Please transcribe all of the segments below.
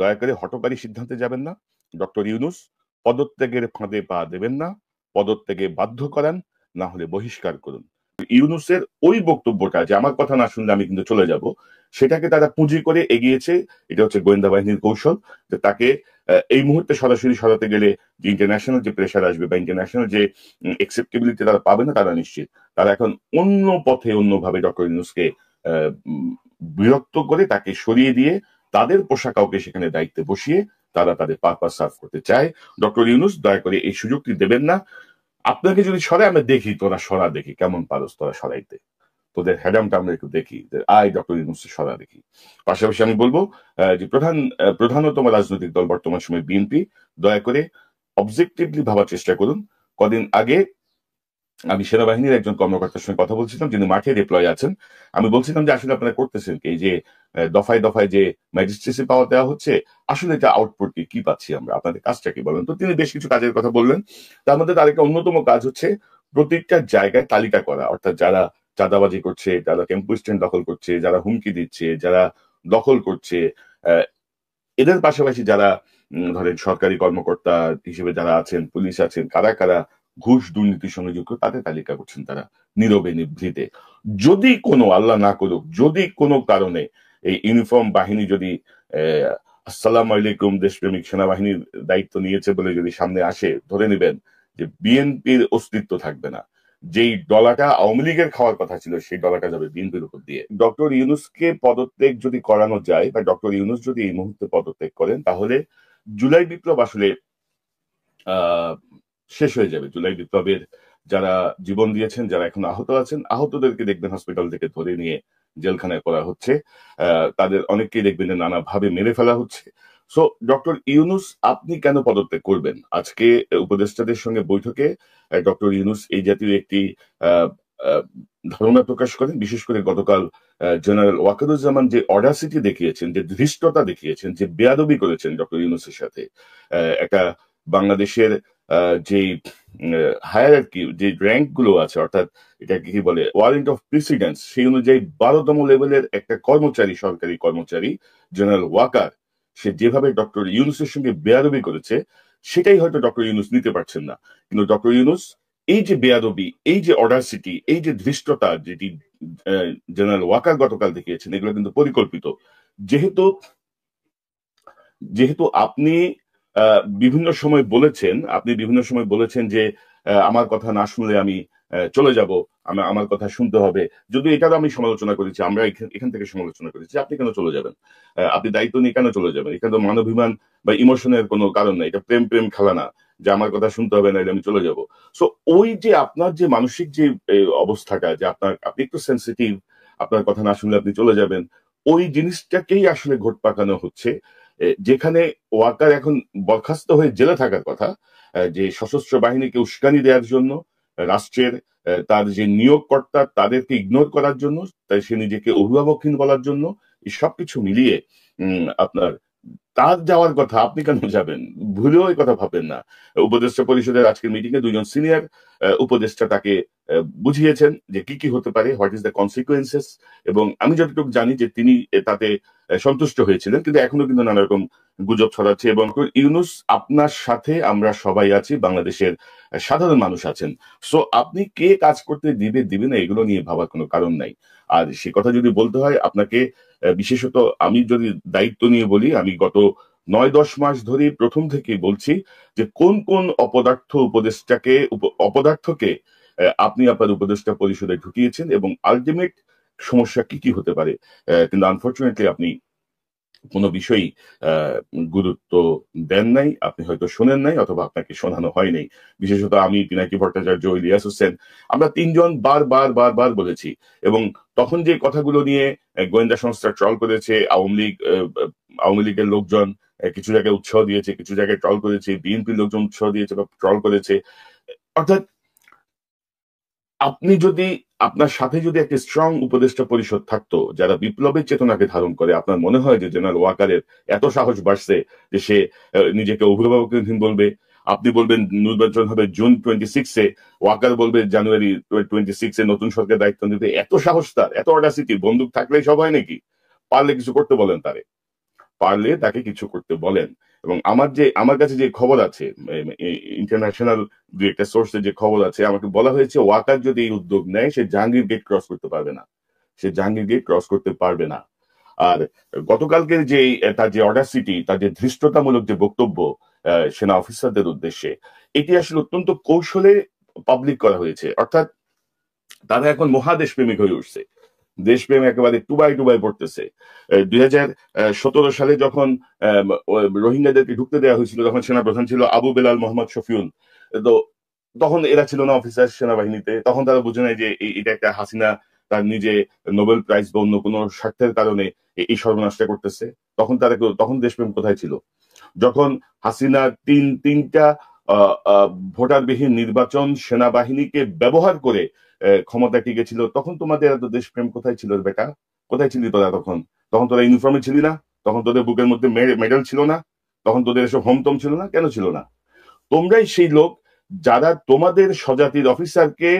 দয়া করে হঠকারী সিদ্ধান্তে যাবেন না। ডক্টর ইউনূস পদত্যাগের ফাঁদে পা দেবেন না। পদত্যাগে বাধ্য করান, না হলে বহিষ্কার করুন। ইউনূসের ওই বক্তব্যটা যে আমার কথা না শুনলে আমি কিন্তু চলে যাব, সেটাকে তারা পুঁজি করে এগিয়েছে। এটা হচ্ছে গোয়েন্দা বাহিনীর কৌশল, যে তাকে এই মুহূর্তে সরাসরি সরাতে গেলে যে ইন্টারন্যাশনাল যে প্রেশার আসবে বা ইন্টারন্যাশনাল যে একসেপ্টেবিলিটি তারা পাবে না, তারা নিশ্চিত তারা এখন অন্য পথে অন্যভাবে ডক্টর ইউনূসকে বিরক্ত করে তাকে সরিয়ে দিয়ে তাদের পোষা কাউকে সেখানে দায়িত্বে বসিয়ে তারা তাদের পারপাস সার্ভ করতে চায়। ডক্টর ইউনূস দয়া করে এই সুযোগটি দেবেন না। আপনাকে যদি সরাই আমরা দেখি, তোরা সরা দেখি কেমন পারস তোরা সরাইতে, তোদের হ্যাডামটা আমরা একটু দেখি, আই ডক্টর ইউনূস সরা দেখি। পাশাপাশি আমি বলবো যে প্রধানতম রাজনৈতিক দল বর্তমান সময় বিএনপি, দয়া করে অবজেক্টিভলি ভাবার চেষ্টা করুন। কদিন আগে আমি সেনাবাহিনীর একজন কর্মকর্তার সঙ্গে কথা বলছিলাম, যিনি মাঠে ডিপ্লয় আছেন। আমি বলছিলাম যে আসলে আপনারা করতেছেন কি, এই যে দফায় দফায় যে ম্যাজিস্ট্রেসি পাওয়ার দেওয়া হচ্ছে, আসলে এটা আউটপুট কি পাচ্ছি আমরা, আপনাদের কাজটা কি বলেন? তো তিনি বেশ কিছু কাজের কথা বললেন। তার মধ্যে তার একটা অন্যতম কাজ হচ্ছে প্রত্যেকটা জায়গায় তালিকা করা, অর্থাৎ যারা চাঁদাবাজি করছে, যারা টেম্পো স্ট্যান্ড দখল করছে, যারা হুমকি দিচ্ছে, যারা দখল করছে, এদের পাশাপাশি যারা ধরেন সরকারি কর্মকর্তা হিসেবে যারা আছেন, পুলিশ আছেন, কারা কারা ঘুষ দুর্নীতির সঙ্গে যুক্ত, তাদের তালিকা করছেন তারা নীরবে নিভৃতে। যদি কোনো, আল্লাহ না করুক, যদি কোনো কারণে এই ইউনিফর্ম বাহিনী যদি আসসালাম আলাইকুম দেশপ্রেমিক সেনাবাহিনীর দায়িত্ব নিয়েছে বলে যদি সামনে আসে, ধরে নেবেন যে বিএনপির অস্তিত্ব থাকবে না। যেই ডলাটা আওয়ামী লীগের খাওয়ার কথা ছিল, সেই ডলাটা যাবে বিএনপির উপর দিয়ে। ডক্টর ইউনূসকে পদত্যাগ যদি করানো যায়, বা ডক্টর ইউনূস যদি এই মুহূর্তে পদত্যাগ করেন, তাহলে জুলাই বিপ্লব আসলে শেষ হয়ে যাবে। জুলাই বিপ্লবের যারা জীবন দিয়েছেন, যারা এখন আহত আছেন, আহতদেরকে দেখবেন হসপিটাল থেকে ধরে নিয়ে জেলখানায় করা হচ্ছে, তাদের অনেককেই দেখবেন নানাভাবে মেরে ফেলা হচ্ছে। সো ডক্টর ইউনূস আপনি কেন পদত্যাগ করবেন? আজকে উপদেষ্টাদের সঙ্গে বৈঠকে ডক্টর ইউনূস এই জাতীয় একটি ধারণা প্রকাশ করেন। বিশেষ করে গতকাল জেনারেল ওয়াকারুজ্জামান যে অডাসিটি দেখিয়েছেন, যে ধৃষ্টতা দেখিয়েছেন, যে বেয়াদবি করেছেন ডক্টর ইউনূসের সাথে, একটা বাংলাদেশের যে হায়ারার্কি, যে র্যাঙ্ক গুলো আছে, অর্থাৎ এটাকে কি বলে, ওয়ারেন্ট অফ প্রেসিডেন্স, সেই অনুযায়ী 12তম লেভেলের একটা কর্মচারী, সরকারি কর্মচারী জেনারেল ওয়াকার, সে যেভাবে ডক্টর ইউনূসের সঙ্গে বেয়াদবি করেছে, সেটাই হয়তো ডক্টর ইউনূস নিতে পারছেন না। কিন্তু ডক্টর ইউনূস এই যে বেয়াদবি, এই যে অডাসিটি, এই যে ধৃষ্টতা যেটি জেনারেল ওয়াকার গতকাল দেখিয়েছেন, এগুলো কিন্তু পরিকল্পিত। যেহেতু যেহেতু আপনি বিভিন্ন সময় বলেছেন যে আমার কথা না শুনলে আমি চলে যাব, আমার কথা শুনতে হবে। যদি এটারও আমি সমালোচনা করেছি, আমরা এখান থেকে সমালোচনা করেছি, আপনি কেন চলে যাবেন? আপনি দায়িত্ব নিয়ে কেন চলে যাবেন? এখানে তো মানবিমান বা ইমোশনের কোনো কারণ নাই। এটা প্রেম প্রেম খেলা না যে আমার কথা শুনতে হবে না আমি চলে যাব। সো ওই যে আপনার যে মানসিক যে অবস্থাটা, যে আপনি একটু সেন্সিটিভ, আপনার কথা না শুনলে আপনি চলে যাবেন, ওই জিনিসটাকেই আসলে ঘোট পাকানো হচ্ছে। যেখানে ওয়াকার এখন বরখাস্ত হয়ে জেলে থাকার কথা, যে সশস্ত্র বাহিনীকে উস্কানি দেওয়ার জন্য, রাষ্ট্রের তার যে নিয়োগকর্তা তাদেরকে ইগনোর করার জন্য, তাই সে নিজেকে অভিভাবকহীন বলার জন্য, এই সবকিছু মিলিয়ে আপনার তার যাওয়ার কথা, আপনি কেন যাবেন? ভুলেও এই কথা ভাবেন না। উপদেষ্টা পরিষদের আজকের মিটিং এ দুজন সিনিয়র উপদেষ্টা তাকে বুঝিয়েছেন যে কি কি হতে পারে, হোয়াট ইজ দ্য কনসিকুয়েন্সেস, এবং আমি যতটুকু জানি যে তিনি তাতে সন্তুষ্ট হয়েছিলেন। কিন্তু এখনো কিন্তু নানা রকম গুজব ছড়াচ্ছে। এবং ইউনূস, আপনার সাথে আমরা সবাই আছি, বাংলাদেশের সাধারণ মানুষ আছেন। সো আপনি কে কাজ করতে দিবে না, এগুলো নিয়ে ভাবার কোনো কারণ নাই। আর সে কথা যদি বলতে হয় আপনাকে, বিশেষত আমি যদি দায়িত্ব নিয়ে বলি, আমি গত 9-10 মাস ধরে প্রথম থেকেই বলছি যে কোন কোন অপদার্থকে আপনি আপনার উপদেষ্টা পরিষদে ঢুকিয়েছেন এবং আলটিমেট সমস্যা কি কি হতে পারে। কিন্তু আনফরচুনেটলি আপনি কোনো বিষয়ই গুরুত্ব দেন নাই, আপনি হয়তো শোনেন নাই, অথবা আপনাকে শোনানো হয় নাই। বিশেষত আমি, পিনাকি ভট্টাচার্য, ইলিয়াস হোসেন, আমরা তিনজন বারবার বলেছি। এবং তখন যে কথাগুলো নিয়ে গোয়েন্দা সংস্থা ট্রল করেছে, আওয়ামী লীগের লোকজন কিছু জায়গায় উৎসাহ দিয়েছে, কিছু জায়গায় ট্রল করেছে, বিএনপির লোকজন উৎসাহ দিয়েছে বা ট্রল করেছে। অর্থাৎ আপনি যদি, আপনার সাথে যদি একটা স্ট্রং উপদেষ্টা পরিষদ থাকতো যারা বিপ্লবের চেতনাকে ধারণ করে, আপনার মনে হয় যে জেনারেল ওয়াকারের এত সাহস বাড়ছে যে সে নিজেকে অভিভাবকহীন বলবে? আপনি বলবেন নির্বাচন হবে জুন 26-এ, ওয়াকার বলবে জানুয়ারি 26-এ নতুন সরকার দায়িত্ব নিতে। এত সাহস তার, এত অডাসিটি! বন্দুক থাকলেই সব হয় নাকি? পারলে কিছু করতে বলেন তারে। পারলে তাকে কিছু করতে বলেন। এবং আমার কাছে যে খবর আছে, ইন্টারন্যাশনাল দু একটা সোর্সে যে খবর আছে, আমাকে বলা হয়েছে ওয়াকার যদি এই উদ্যোগ নেয় সে জাহাঙ্গীর গেট ক্রস করতে পারবে না, সে জাহাঙ্গীর গেট ক্রস করতে পারবে না। আর গতকালকের যে তার যে অডাসিটি, তার যে ধৃষ্টতামূলক যে বক্তব্য সেনা অফিসারদের উদ্দেশ্যে, এটি আসলে অত্যন্ত কৌশলে পাবলিক করা হয়েছে। অর্থাৎ তারা এখন মহাদেশ প্রেমিক হয়ে উঠছে, দেশপ্রেম একেবারে টুবাই টুবাই পড়তেছে। 2017 সালে যখন রোহিঙ্গাদেরকে ঢুকতে দেওয়া হয়েছিল, তখন সেনাপ্রধান ছিল আবু বেলাল মোহাম্মদ শফিউল। তো তখন এরা ছিল না অফিসার সেনাবাহিনীতে, তখন তারা বুঝে নেয় যে এটা একটা হাসিনা তার নিজে নোবেল প্রাইজ বা অন্য কোনো স্বার্থের কারণে এই সর্বনাশটা করতেছে। তখন দেশপ্রেম কোথায় ছিল? যখন হাসিনা তিনটা ভোটারবিহীন নির্বাচন সেনাবাহিনীকে ব্যবহার করে ক্ষমতা টিকে ছিল, তখন তোমাদের এত দেশপ্রেম কোথায় ছিল বেটা? কোথায় ছিলি তোরা তখন? তখন তোরা ইউনিফর্মে ছিলি না? তখন তোদের বুকের মধ্যে মেডেল ছিল না? তখন তোদের এসব হোমটম ছিল না? কেন ছিল না? তোমরাই সেই লোক যারা তোমাদের স্বজাতির অফিসারকে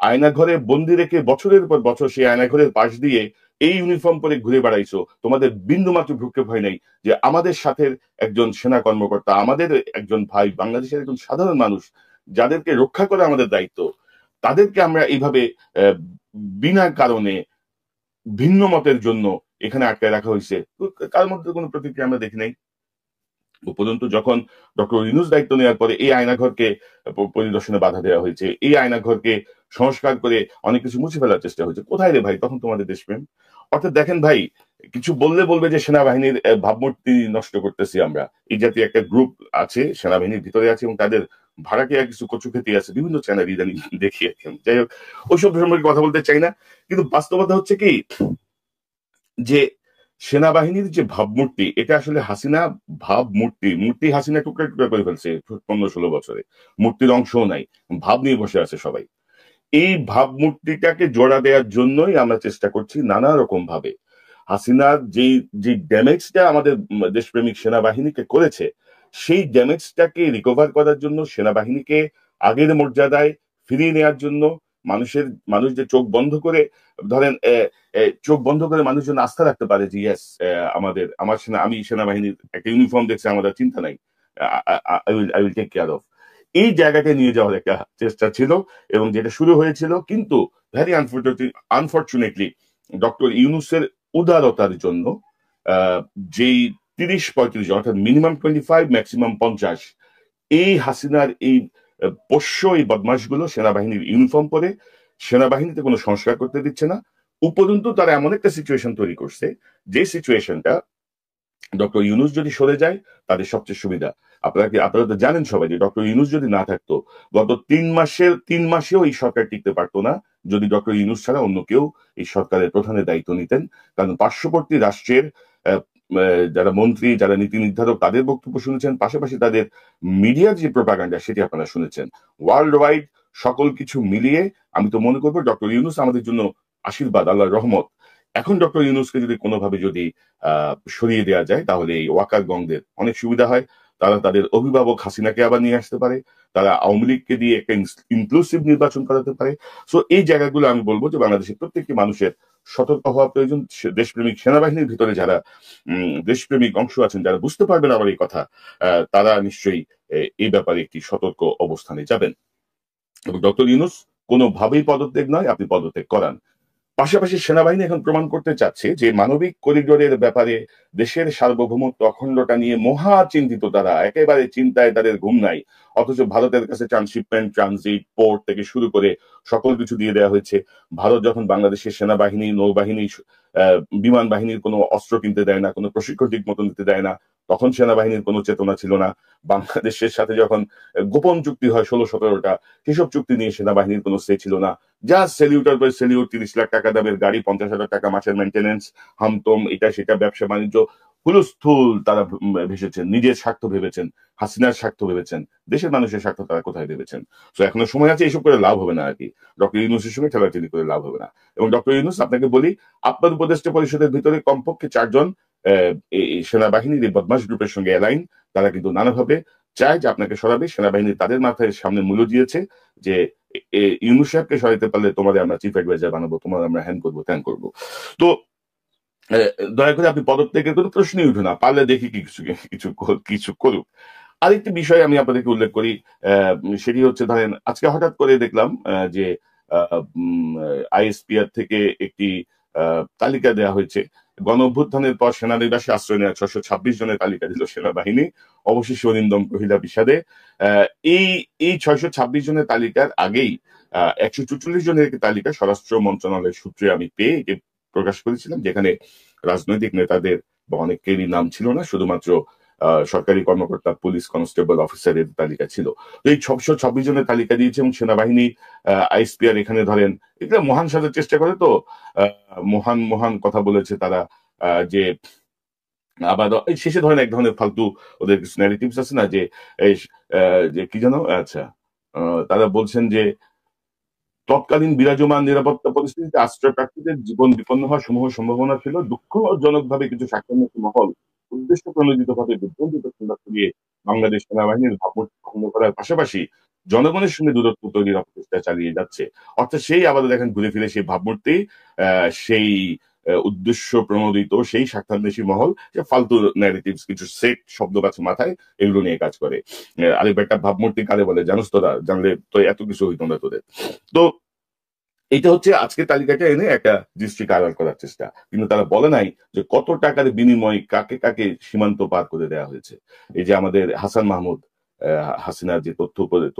আয়নাঘরে বন্দি রেখে বছরের পর বছর সেই আয়নাঘরের পাশ দিয়ে এই ইউনিফর্ম পরে ঘুরে বেড়াইছো। তোমাদের বিন্দু মাত্র ভ্রুক্ষেপ হয় নাই যে আমাদের সাথে একজন সেনা কর্মকর্তা, আমাদের একজন ভাই, বাংলাদেশের একজন সাধারণ মানুষ যাদেরকে রক্ষা করা আমাদের দায়িত্ব, তাদেরকে আমরা এইভাবে বিনা কারণে ভিন্ন মতের জন্য এখানে আটকায় রাখা হয়েছে। কার মধ্যে কোনো প্রতিক্রিয়া আমরা দেখি নাই। উপরন্তু যখন ডক্টর ইউনূস দায়িত্ব নেওয়ার পরে এই আয়নাঘরকে পরিদর্শনে বাধা দেওয়া হয়েছে, এই আয়নাঘরকে সংস্কার করে অনেক কিছু মুছে ফেলার চেষ্টা হয়েছে, কোথায় রে ভাই তখন তোমাদের দেশপ্রেম? অর্থাৎ দেখেন ভাই, কিছু বললে বলবে যে সেনাবাহিনীর ভাবমূর্তি নষ্ট করতেছি আমরা। এই জাতীয় একটা গ্রুপ আছে সেনাবাহিনীর ভিতরে আছে, এবং তাদের ভাড়াকে কিছু কচুক্ষেতি আছে, বিভিন্ন চ্যানেল ইদানিং দেখিয়েছেন। যাই হোক, ওইসব সম্পর্কে কথা বলতে চাই না। কিন্তু বাস্তবতা হচ্ছে কি যে সেনাবাহিনীর যে ভাবমূর্তি, এটা আসলে হাসিনা মূর্তি হাসিনা টুকরা টুকরা করে ফেলছে 15-16 বছরে। মূর্তির অংশও নাই, ভাব নিয়ে বসে আছে সবাই। এই ভাবমূর্তিটাকে জোড়া দেওয়ার জন্যই আমরা চেষ্টা করছি নানা রকম ভাবে। হাসিনার যে ড্যামেজটা আমাদের দেশপ্রেমিক সেনাবাহিনীকে করেছে, সেই ড্যামেজটাকে রিকভার করার জন্য, সেনাবাহিনীকে আগের মর্যাদায় ফিরিয়ে নেওয়ার জন্য, মানুষ যে চোখ বন্ধ করে, ধরেন চোখ বন্ধ করে মানুষজন আস্থা রাখতে পারে যে ইয়েস, আমি সেনাবাহিনীর একটা ইউনিফর্ম দেখছি, আমাদের চিন্তা নাই, I will take care of, এই জায়গাকে নিয়ে যাওয়ার একটা চেষ্টা ছিল এবং যেটা শুরু হয়েছিল। কিন্তু ভেরি আনফর্চুনেটলি ডক্টর ইউনূসের উদারতার জন্য যেই 30-35, অর্থাৎ মিনিমাম 25 ম্যাক্সিমাম 50, এই হাসিনার এই পোষ্য এই বদমাশগুলো সেনাবাহিনীর ইউনিফর্ম পরে সেনাবাহিনীতে কোনো সংস্কার করতে দিচ্ছে না। উপরন্তু তারা এমন একটা সিচুয়েশন তৈরি করছে, যে সিচুয়েশনটা ডক্টর ইউনূস যদি সরে যায় তাদের সবচেয়ে সুবিধা। আপনারা তো জানেন সবাই যে ডক্টর ইউনূস যদি না থাকতো, গত 3 মাসেও এই সরকার টিকতে পারতো না যদি ডক্টর ইউনূস ছাড়া অন্য কেউ এই সরকারের প্রধানের দায়িত্ব নিতেন। কারণ পার্শ্ববর্তী রাষ্ট্রের যারা মন্ত্রী, যারা নীতি নির্ধারক, তাদের বক্তব্য শুনেছেন, পাশাপাশি তাদের মিডিয়ার যে প্রোপাগান্ডা সেটি আপনারা শুনেছেন। ওয়ার্ল্ড ওয়াইড সকল কিছু মিলিয়ে আমি তো মনে করবো ডক্টর ইউনূস আমাদের জন্য আশীর্বাদ, আল্লাহর রহমত। এখন ডক্টর ইউনূসকে যদি কোনোভাবে যদি সরিয়ে দেওয়া যায়, তাহলে এই ওয়াকার গংদের অনেক সুবিধা হয়। তারা তাদের অভিভাবক হাসিনাকে আবার নিয়ে আসতে পারে, তারা আওয়ামী লীগকে দিয়ে একটা ইনক্লুসিভ নির্বাচন করাতে পারে। সো এই জায়গাগুলো আমি বলবো যে বাংলাদেশের প্রত্যেকটি মানুষের সতর্ক হওয়া প্রয়োজন। দেশপ্রেমিক সেনাবাহিনীর ভিতরে যারা দেশপ্রেমিক অংশ আছেন, যারা বুঝতে পারবেন আমার এই কথা, তারা নিশ্চয়ই এই ব্যাপারে একটি সতর্ক অবস্থানে যাবেন। এবং ডক্টর ইউনূস কোনোভাবেই পদত্যাগ নয়, আপনি পদত্যাগ করান। পাশাপাশি সেনাবাহিনী এখন প্রমাণ করতে চাচ্ছে যে মানবিক করিডোরের ব্যাপারে দেশের সার্বভৌমত্ব অখণ্ডতা নিয়ে মহা চিন্তিত তারা, একেবারে চিন্তায় তাদের ঘুম নাই। অথচ ভারতের কাছে ট্রান্সশিপমেন্ট, ট্রানজিট, পোর্ট থেকে শুরু করে সকল কিছু দিয়ে দেওয়া হয়েছে। ভারত যখন বাংলাদেশের সেনাবাহিনী, নৌবাহিনী, বিমান বাহিনীর কোনো অস্ত্র কিনতে দেয় না, কোনো প্রশিক্ষণ ঠিক মতো নিতে দেয় না, তখন সেনাবাহিনীর কোনো চেতনা ছিল না। বাংলাদেশের সাথে যখন গোপন চুক্তি হয় 16-17টা, সেসব চুক্তি নিয়ে সেনাবাহিনীর কোনো সে ছিল না। যা সেলিউটার পর সেলিউট, 30 লাখ টাকা দামের গাড়ি, 50,000 টাকা মাসের মেনটেনেন্স, হামতম, এটা সেটা, ব্যবসা বাণিজ্য, হুলস্থুল তারা ভেসেছেন, নিজের স্বার্থ ভেবেছেন, হাসিনার স্বার্থ ভেবেছেন, দেশের মানুষের স্বার্থ তারা কোথায় ভেবেছেন। তো এখনো সময় আছে, এইসব করে লাভ হবে না আর কি। ডক্টর ইউনূসের সঙ্গে ঠেলাঠেলি করে লাভ হবে না। এবং ডক্টর ইউনূস, আপনাকে বলি, আপনার উপদেষ্টা পরিষদের ভিতরে কমপক্ষে 4 জন সেনাবাহিনীর এই বদমাশ গ্রুপের সঙ্গে অ্যালাইন। তারা কিন্তু নানাভাবে চায় যে আপনাকে সরাবে। সেনাবাহিনী তাদের মাথায় সামনে মূল্য দিয়েছে যে ইউনূস সাহেবকে সরাইতে পারলে তোমাদের আমরা চিফ অ্যাডভাইজার বানাবো, তোমার আমরা হ্যান করবো, ত্যান করবো। তো দয়া করে আপনি পদত্যাগের কোনো প্রশ্নই উঠে না, পারলে দেখি কি কিছু কিছু কিছু করুক। আরেকটি বিষয় আমি আপনাদেরকে উল্লেখ করি, সেটি হচ্ছে ধরেন আজকে হঠাৎ করে দেখলাম যে আইএসপিআর থেকে একটি তালিকা দেওয়া হয়েছে। গণ অভ্যুত্থানের পর সেনানিবাসে আশ্রয় নেওয়া 626 জনের তালিকা দিল সেনাবাহিনী, অবশেষে অরিন্দম কহিলা বিষাদে। আহ, এই এই 626 জনের তালিকার আগেই 144 জনের একটি তালিকা স্বরাষ্ট্র মন্ত্রণালয়ের সূত্রে আমি পেয়ে এটি প্রকাশ করেছিলাম, যেখানে রাজনৈতিক নেতাদের বা অনেকেরই নাম ছিল না, শুধুমাত্র সরকারি কর্মকর্তা, পুলিশ কনস্টেবল, অফিসারের তালিকা ছিল। তো এই 626 জনের তালিকা দিয়েছে এবং সেনাবাহিনী আইএসপিআর এখানে ধরেন এটা মহান সাজার চেষ্টা করে, তো মহান মহান কথা বলেছে তারা, যে আবার এই শেষে ধরেন এক ধরনের ফালতু ওদের কিছু ন্যারেটিভস আছে না, যে এই যে কি জানো, আচ্ছা, তারা বলছেন যে তৎকালীন বিরাজমান নিরাপত্তা পরিস্থিতিতে আশ্রয় প্রার্থীদের জীবন বিপন্ন হওয়ার সমূহ সম্ভাবনা ছিল। দুঃখজনকভাবে কিছু স্বাক্ষরমুখী মহল উদ্দেশ্য প্রণোদিত ভাবে বিভ্রান্তিত সংবাদ ছড়িয়ে বাংলাদেশ সেনাবাহিনীর ভাবমূর্তি ক্ষুণ্ণ করার পাশাপাশি জনগণের সঙ্গে দূরত্ব তৈরির অপচেষ্টা চালিয়ে যাচ্ছে। অর্থাৎ সেই আবারও দেখেন ঘুরে ফিরে সেই ভাবমূর্তি, সেই উদ্দেশ্য প্রণোদিত সেই স্বাক্ষরদেশী মহল, যে ফালতু ন্যারেটিভস কিছু সেট শব্দ আছে মাথায়, এগুলো নিয়ে কাজ করে। আরেক একটা ভাবমূর্তি কারে বলে জানোস তোরা? জানলে তো এত কিছু হইতো না তোদের। তো এটা হচ্ছে আজকে তালিকাটা এনে একটা দৃষ্টিকে আড়াল করার চেষ্টা, কিন্তু তারা বলে নাই যে কত টাকার বিনিময়ে কাকে কাকে সীমান্ত পার করে দেওয়া হয়েছে। এই যে আমাদের হাসান মাহমুদ, হাসিনার যে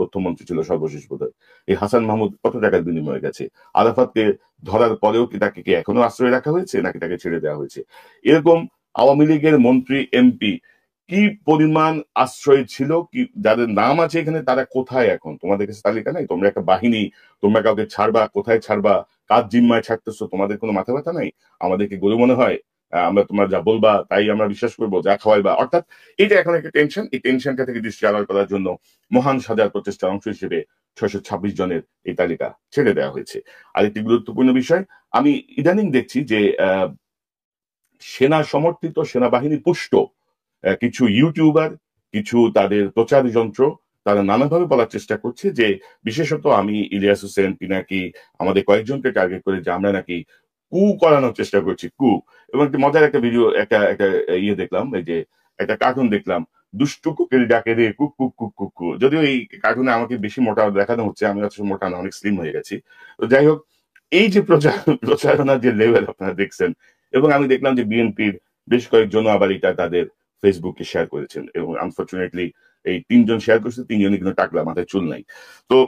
তথ্যমন্ত্রী ছিল সর্বশেষ বোধহয়, এই হাসান মাহমুদ কত টাকার বিনিময়ে গেছে। আরাফাতকে ধরার পরেও কি তাকে কি এখনো আশ্রয় রাখা হয়েছে নাকি তাকে ছেড়ে দেওয়া হয়েছে? এরকম আওয়ামী লীগের মন্ত্রী, এমপি কি পরিমাণ আশ্রয় ছিল, কি যাদের নাম আছে এখানে, তারা কোথায় এখন? তোমাদের কাছে তালিকা নাই? তোমরা একটা বাহিনী, তোমরা কাউকে ছাড়বা, কোথায় ছাড়বা, কাজ জিম্মায় ছাড়তেছো, তোমাদের কোনো মাথা ব্যথা নাই? আমাদেরকে গরু মনে হয়? আমরা তোমরা যা বলবা তাই আমরা বিশ্বাস করবো, যা খাওয়াইবা? অর্থাৎ এটা এখন একটা টেনশন, এই টেনশনটা থেকে দৃষ্টি আড়াল করার জন্য মহান সাজার প্রচেষ্টার অংশ হিসেবে 626 জনের এই তালিকা ছেড়ে দেওয়া হয়েছে। আরেকটি গুরুত্বপূর্ণ বিষয়, আমি ইদানিং দেখছি যে সেনা সমর্থিত, সেনাবাহিনী পুষ্ট কিছু ইউটিউবার, কিছু তাদের প্রচার যন্ত্র, তারা নানাভাবে বলার চেষ্টা করছে যে বিশেষত আমি, ইলিয়াস হোসেন, পিনাকি, আমাদের কয়েকজনকে টার্গেট করে যে আমরা নাকি কু করানোর চেষ্টা করছি, কু। এবং একটি মজার একটা ভিডিও, একটা একটা ইয়ে দেখলাম, এই যে একটা কার্টুন দেখলাম, দুষ্টু কুকের ডাকে রে কুক কুক কুক কুক কু। যদিও এই কার্টুনে আমাকে বেশি মোটা দেখানো হচ্ছে, আমি আসলে মোটা না, অনেক স্লিম হয়ে গেছি। তো যাই হোক, এই যে প্রচারণার যে লেভেল আপনারা দেখছেন, এবং আমি দেখলাম যে বিএনপির বেশ কয়েকজন আবার এটা তাদের ফেসবুকে শেয়ার করেছেন, এবং আনফর্চুনেটলি এই 3 জন শেয়ার করেছে, 3জনই কিন্তু টাকলা, মাথায় চুল নাই। তো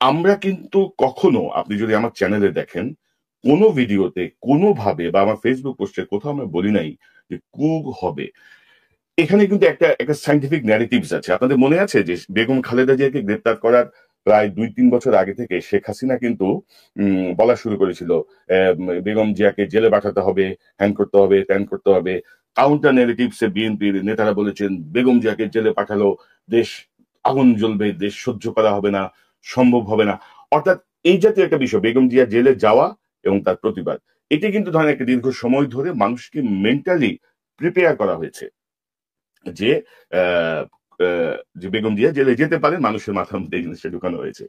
আমরা কিন্তু কখনো, আপনি যদি আমার চ্যানেলে দেখেন, কোনো ভিডিওতে কোনোভাবে বা আমার ফেসবুক পোস্টে কোথাও আমরা বলি নাই যে কুগ হবে। এখানে কিন্তু একটা একটা সাইন্টিফিক ন্যারেটিভস আছে। আপনাদের মনে আছে যে বেগম খালেদা জিয়াকে গ্রেপ্তার করার প্রায় 2-3 বছর আগে থেকে শেখ হাসিনা কিন্তু বলা শুরু করেছিল বেগম জিয়াকে জেলে পাঠাতে হবে, হ্যান করতে হবে, ত্যান করতে হবে। কাউন্টার ন্যারেটিভসে বিএনপির নেতারা বলেছেন বেগম জিয়াকে জেলে পাঠালো দেশ আগুন জ্বলবে, দেশ সহ্য করা হবে না, সম্ভব হবে না। অর্থাৎ এই জাতীয় একটা বিষয়, বেগম জিয়া জেলে যাওয়া এবং তার প্রতিবাদ, এটি কিন্তু ধরেন একটা দীর্ঘ সময় ধরে মানুষকে মেন্টালি প্রিপেয়ার করা হয়েছে যে আহ, যে বেগম জিয়া জেলে যেতে পারেন, মানুষের মাথার মধ্যে এই জিনিসটা ঢুকানো হয়েছে।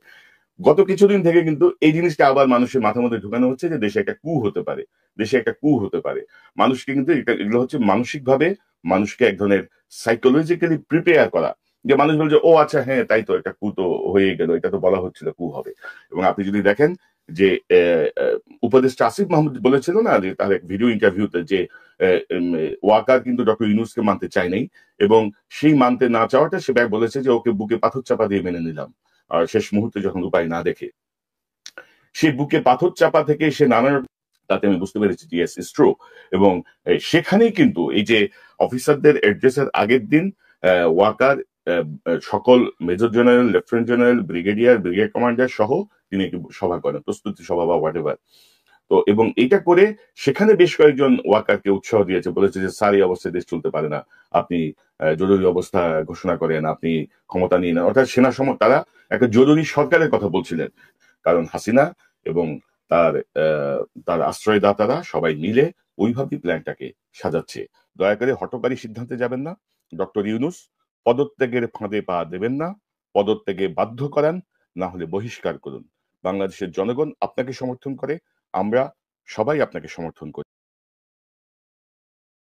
গত কিছুদিন থেকে কিন্তু এই জিনিসটা আবার মানুষের মাথার মধ্যে ঢুকানো হচ্ছে যে দেশে একটা কু হতে পারে, দেশে একটা কু হতে পারে। মানুষকে কিন্তু এগুলো হচ্ছে মানসিক ভাবে মানুষকে এক ধরনের সাইকোলজিক্যালি প্রিপেয়ার করা, যে মানুষ বলছে ও আচ্ছা হ্যাঁ তাই তো, একটা কু তো হয়ে গেল, এটা তো বলা হচ্ছিল কু হবে। এবং আপনি যদি দেখেন যে উপদেষ্টা আসিফ মাহমুদ বলেছিল না যে তার এক ভিডিও ইন্টারভিউতে যে ওয়াকার কিন্তু ডক্টর ইউনুসকে মানতে চায় নাই, এবং সেই মানতে না চাওয়াটা সে বলেছে যে ওকে বুকে পাথর চাপা দিয়ে মেনে নিলাম। আর শেষ মুহূর্তে যখন উপায় না দেখে সে বুকে পাথর চাপা থেকে সে নানান, তাতে আমি বুঝতে পেরেছি ইয়েস ইস ট্রু। এবং সেখানেই কিন্তু এই যে অফিসারদের অ্যাড্রেসের আগের দিন ওয়াকার সকল major general, lieutenant general, brigadier, brigade commander সহ তিনি একটি সভা করেন, প্রস্তুতি সভা বা হোয়াট এভার। তো এবং এইটা করে সেখানে বেশ কয়েকজন ওয়াকারকে উৎসাহ দিয়েছে, বলেছে যে স্যার এই অবস্থায় দেশ চলতে পারে না, আপনি জরুরি অবস্থা ঘোষণা করেন, আপনি ক্ষমতা নিয়ে নেন। অর্থাৎ সেনা তারা একটা জরুরি সরকারের কথা বলছিলেন, কারণ হাসিনা এবং তার তার আশ্রয়দাতারা সবাই মিলে ওইভাবেই প্ল্যানটাকে সাজাচ্ছে। দয়া করে হঠকারী সিদ্ধান্তে যাবেন না। ডক্টর ইউনুস, পদত্যাগের ফাঁদে পা দেবেন না, পদত্যাগে বাধ্য করান, না হলে বহিষ্কার করুন। বাংলাদেশের জনগণ আপনাকে সমর্থন করে, আমরা সবাই আপনাকে সমর্থন করে।